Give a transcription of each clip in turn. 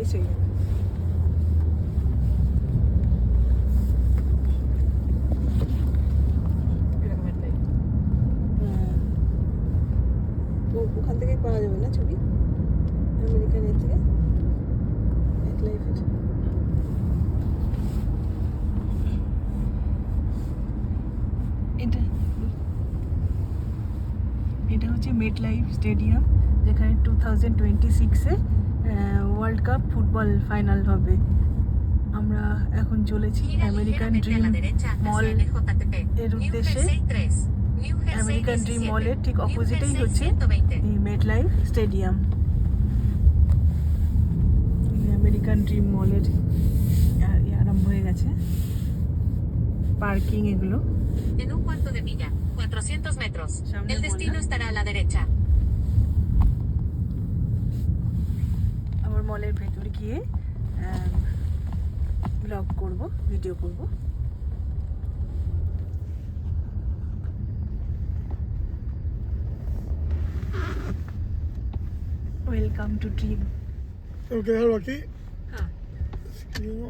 Miss হয়ে যাবে। ওখান থেকে করা যাবে না ছবি, আমেরিকান এর থেকে লাইফের। এটা হচ্ছে মেট লাইফ স্টেডিয়াম, যেখানে 2026-এ ওয়ার্ল্ড কাপ ফুটবল ফাইনাল হবে। আমরা এখন চলেছি আমেরিকান ড্রিম মল এর উদ্দেশ্যে। আমেরিকান ড্রিম মলের ঠিক অপোজিটেই হচ্ছে এই মেট লাইফ স্টেডিয়াম। আমেরিকান ড্রিম মলের আরম্ভ হয়ে গেছে পার্কিং এগুলো। En un cuarto de milla, 400 metros. El destino estará a la derecha. আমার মলের ভেতর গিয়ে ব্লগ করব, ভিডিও করব। Welcome to dream. Tengo que dejarlo aquí. হ্যাঁ, Escribo.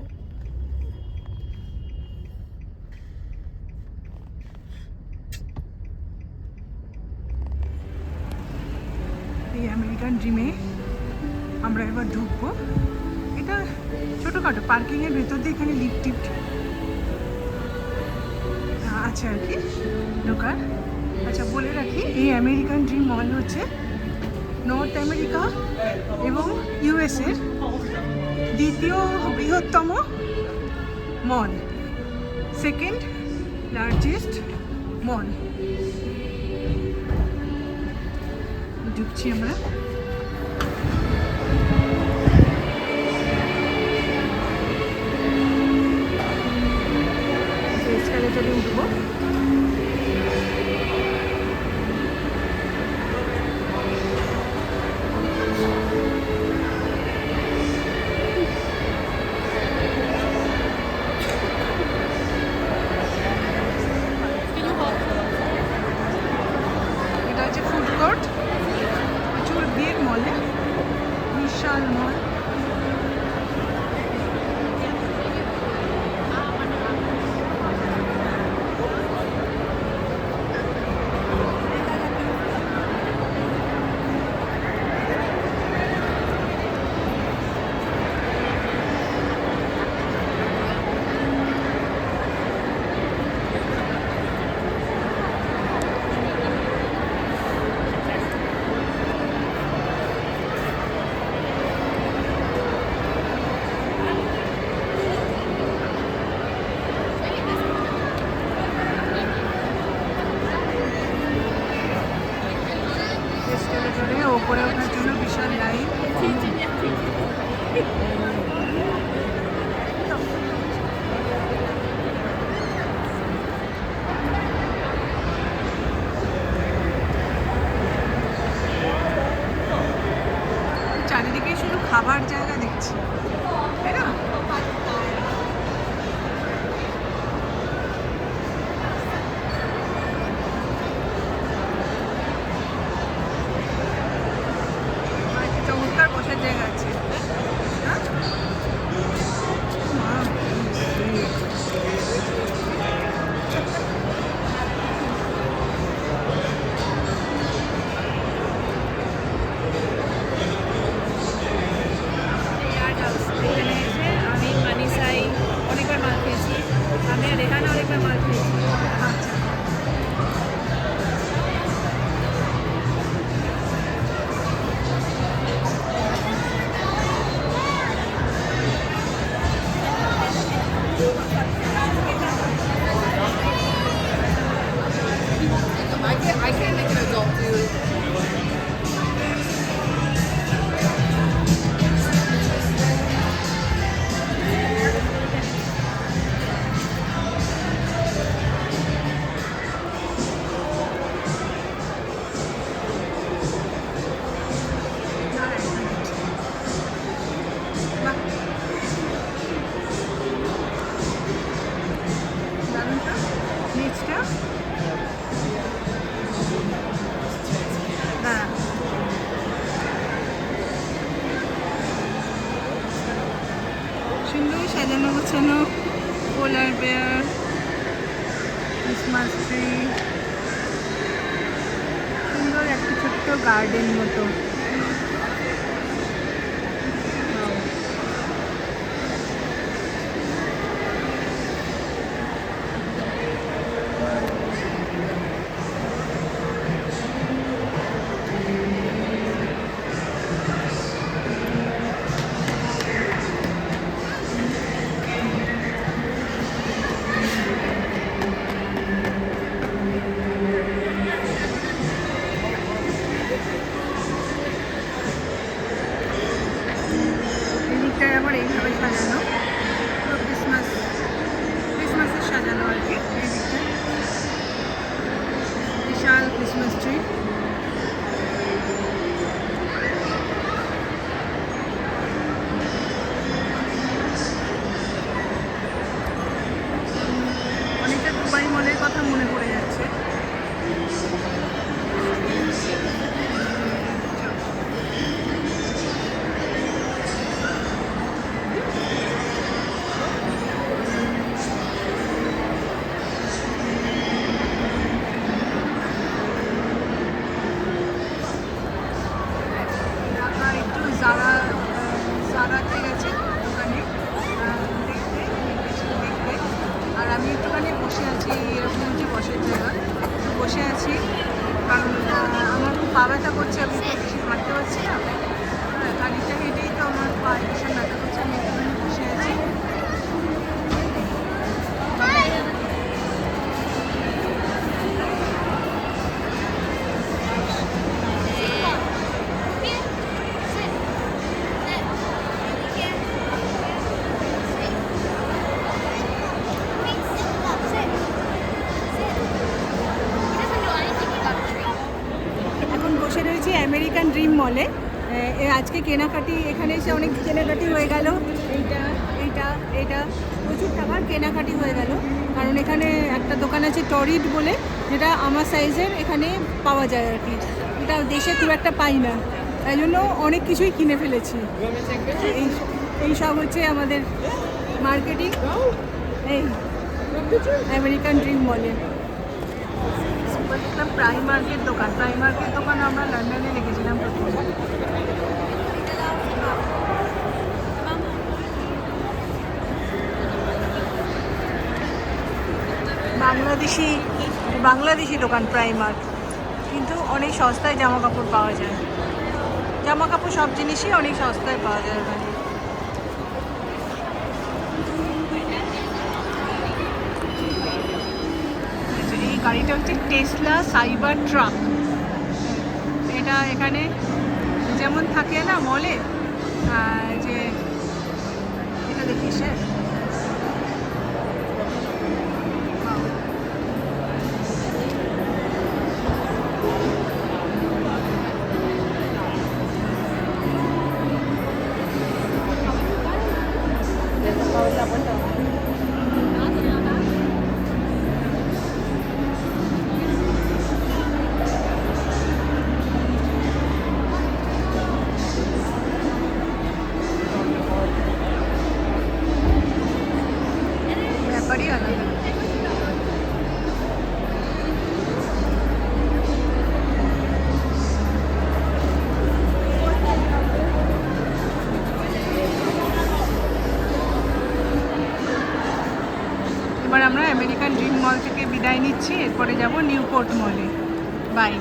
এই আমেরিকান ড্রিমে আমরা এবার ঢুকবো। এটা ছোটোখাটো পার্কিংয়ের ভেতর দিয়ে এখানে লিফট টিফট আছে আর কি ঢোকার। আচ্ছা বলে রাখি, এই আমেরিকান ড্রিম মল হচ্ছে নর্থ আমেরিকা এবং ইউএসএর দ্বিতীয় বৃহত্তম মল, সেকেন্ড লার্জেস্ট মল। ঢুকছি আমরা। এসকালেটরে উঠবো। এটা হচ্ছে ফুড কোর্ট, প্রচুর ভিড় মলে, বিশাল মল। এসকালেটরে ওপরে ওঠার জন্য বিশাল লাইন। চারিদিকে শুধু খাবার জায়গা দেখছি, তাই না? চমৎকার বসার জায়গা আছে। হ্যাঁ? সাজানো গোছানো পোলার বেয়ার, ক্রিসমাস ট্রি, সুন্দর একটা ছোট্ট গার্ডেন মতো। এদিকটায় আবার এইভাবে সাজানো, পুরো ক্রিসমাসের সাজানো আর কি। এদিকটা বিশাল ক্রিসমাস ট্রি। অনেকটা দুবাই মলের কথা মনে পড়ে যাচ্ছে। একটু জারাতে গেছে ওখানে দেখতে। আর আমি একটুখানি বসে আছি, এরকম যে বসে জায়গা বসে আছি, কারণ আমার খুব পা ব্যথা করছে, আমি তো বেশি হাঁটতে পারছি না। গাড়িটা হেঁটেই তো আমার পা ভীষণ ব্যথা করছে, আমি একটুখানি বসে আছি। এখন বসে রয়েছি আমেরিকান ড্রিম মলে। আজকে কেনাকাটি, এখানে এসে অনেক কেনাকাটি হয়ে গেল। এইটা প্রচুর টাকার কেনাকাটি হয়ে গেল, কারণ এখানে একটা দোকান আছে টরিড বলে, যেটা আমার সাইজের এখানে পাওয়া যায় আর কি। এটা দেশে খুব একটা পাই না, তাই জন্য অনেক কিছুই কিনে ফেলেছি। এই সব হচ্ছে আমাদের মার্কেটিং এই আমেরিকান ড্রিম মলে। দেখলাম প্রাইমার্কের দোকান আমরা লন্ডনে দেখেছিলাম প্রথমে। বাংলাদেশি দোকান প্রাইমার্ক, কিন্তু অনেক সস্তায় জামা কাপড় পাওয়া যায়। জামা কাপড় সব জিনিসই অনেক সস্তায় পাওয়া যায় এখানে। এই গাড়িটা হচ্ছে টেসলা সাইবার ট্রাক। এটা এখানে যেমন থাকে না মলে, যে এটা দেখিস ব্যাপারই আলাদা। এবার আমরা আমেরিকান ড্রিম মল থেকে বিদায় নিচ্ছি, এরপরে যাব নিউপোর্ট মলে। বাই।